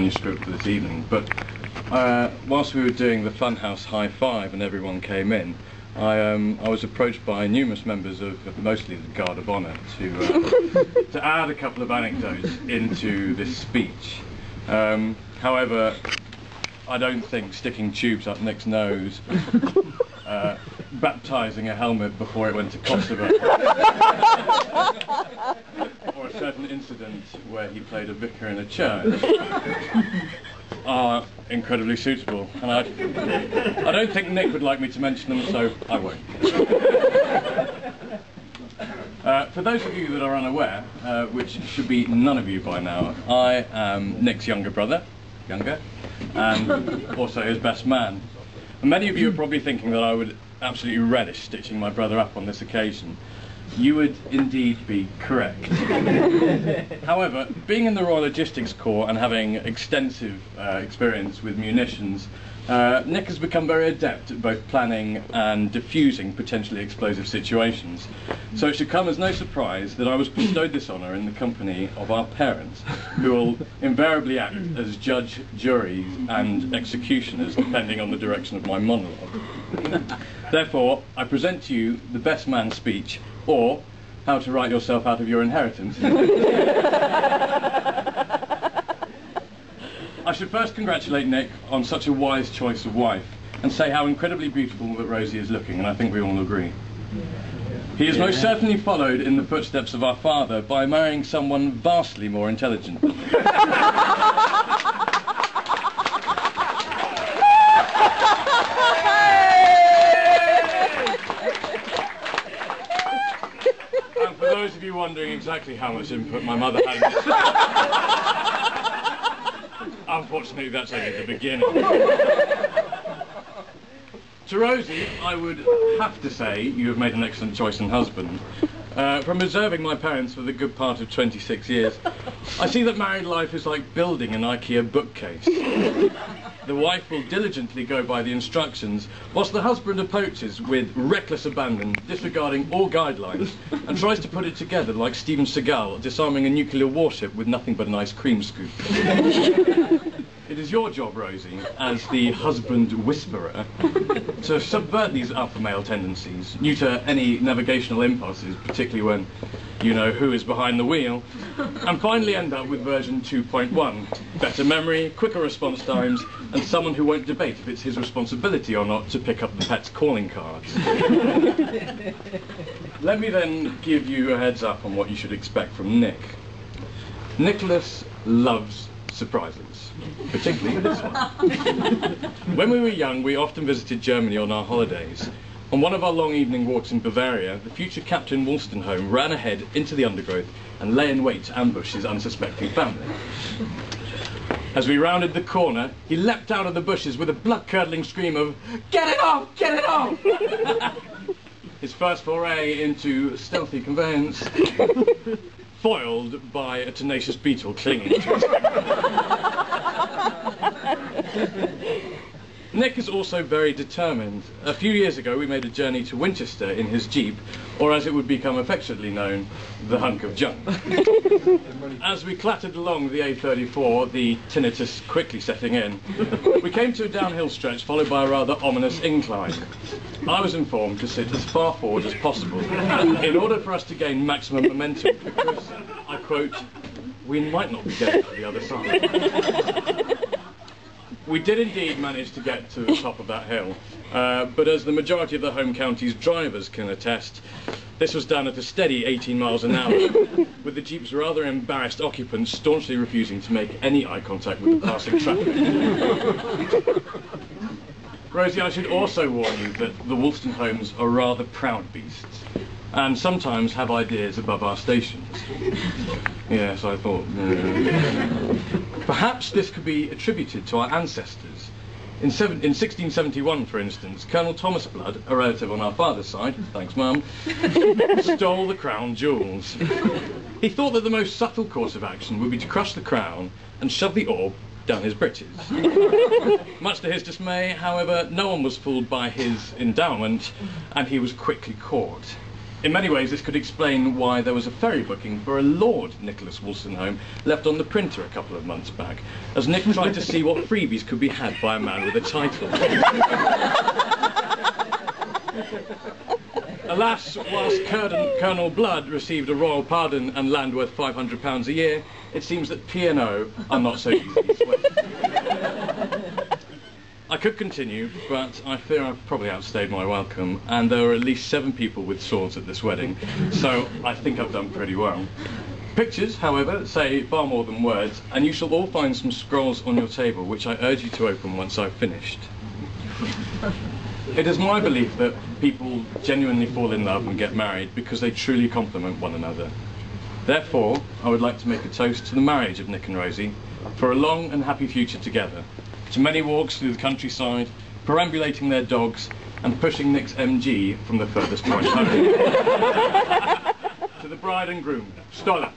manuscript for this evening, but whilst we were doing the Funhouse High Five and everyone came in, I was approached by numerous members of mostly the Guard of Honour to add a couple of anecdotes into this speech. However, I don't think sticking tubes up Nick's nose, baptising a helmet before it went to Kosovo, or a certain incident where he played a vicar in a church are incredibly suitable, and I don't think Nick would like me to mention them, so I won't. For those of you that are unaware, which should be none of you by now, I am Nick's younger brother, and also his best man. And many of you are probably thinking that I would absolutely relish stitching my brother up on this occasion. You would indeed be correct. However, being in the Royal Logistics Corps and having extensive experience with munitions, Nick has become very adept at both planning and diffusing potentially explosive situations. So it should come as no surprise that I was bestowed this honour in the company of our parents, who will invariably act as judge, jury and executioners depending on the direction of my monologue. Therefore, I present to you the best man speech, or how to write yourself out of your inheritance. I should first congratulate Nick on such a wise choice of wife, and say how incredibly beautiful that Rosie is looking, and I think we all agree. He has most certainly followed in the footsteps of our father by marrying someone vastly more intelligent. And for those of you wondering exactly how much input my mother had in this, unfortunately, that's only the beginning. To Rosie, I would have to say you have made an excellent choice in husband. From observing my parents for the good part of 26 years, I see that married life is like building an IKEA bookcase. The wife will diligently go by the instructions, whilst the husband approaches with reckless abandon, disregarding all guidelines, and tries to put it together like Steven Seagal disarming a nuclear warship with nothing but an ice cream scoop. It is your job, Rosie, as the husband whisperer, to subvert these alpha male tendencies, neuter any navigational impulses, particularly when you know who is behind the wheel, and finally end up with version 2.1, better memory, quicker response times, and someone who won't debate if it's his responsibility or not to pick up the pet's calling cards. Let me then give you a heads up on what you should expect from Nick. Nicholas loves surprises, particularly this one. When we were young, we often visited Germany on our holidays. On one of our long evening walks in Bavaria, the future Captain Wolstenholme ran ahead into the undergrowth and lay in wait to ambush his unsuspecting family. As we rounded the corner, he leapt out of the bushes with a blood-curdling scream of, "Get it off! Get it off!" His first foray into stealthy conveyance, foiled by a tenacious beetle clinging to his Nick is also very determined. A few years ago we made a journey to Winchester in his Jeep, or as it would become affectionately known, the hunk of junk. As we clattered along the A34, the tinnitus quickly setting in, we came to a downhill stretch followed by a rather ominous incline. I was informed to sit as far forward as possible in order for us to gain maximum momentum, because, I quote, "we might not be getting to the other side." We did indeed manage to get to the top of that hill, but as the majority of the home county's drivers can attest, this was done at a steady 18 miles an hour, with the Jeep's rather embarrassed occupants staunchly refusing to make any eye contact with the passing traffic. Rosie, I should also warn you that the Wolstenholmes are rather proud beasts, and sometimes have ideas above our stations. Yes, I thought... Perhaps this could be attributed to our ancestors. In 1671, for instance, Colonel Thomas Blood, a relative on our father's side, thanks Mum, stole the crown jewels. He thought that the most subtle course of action would be to crush the crown and shove the orb down his breeches. Much to his dismay, however, no one was fooled by his endowment, and he was quickly caught. In many ways, this could explain why there was a ferry booking for a Lord Nicholas Wolstenholme left on the printer a couple of months back, as Nick tried to see what freebies could be had by a man with a title. Alas, whilst Colonel Blood received a royal pardon and land worth £500 a year, it seems that P&O are not so easily swayed. I could continue, but I fear I've probably outstayed my welcome, and there were at least 7 people with swords at this wedding, so I think I've done pretty well. Pictures, however, say far more than words, and you shall all find some scrolls on your table, which I urge you to open once I've finished. It is my belief that people genuinely fall in love and get married because they truly complement one another. Therefore, I would like to make a toast to the marriage of Nick and Rosie, for a long and happy future together, to many walks through the countryside, perambulating their dogs, and pushing Nick's MG from the furthest point home. To the bride and groom, Stolla.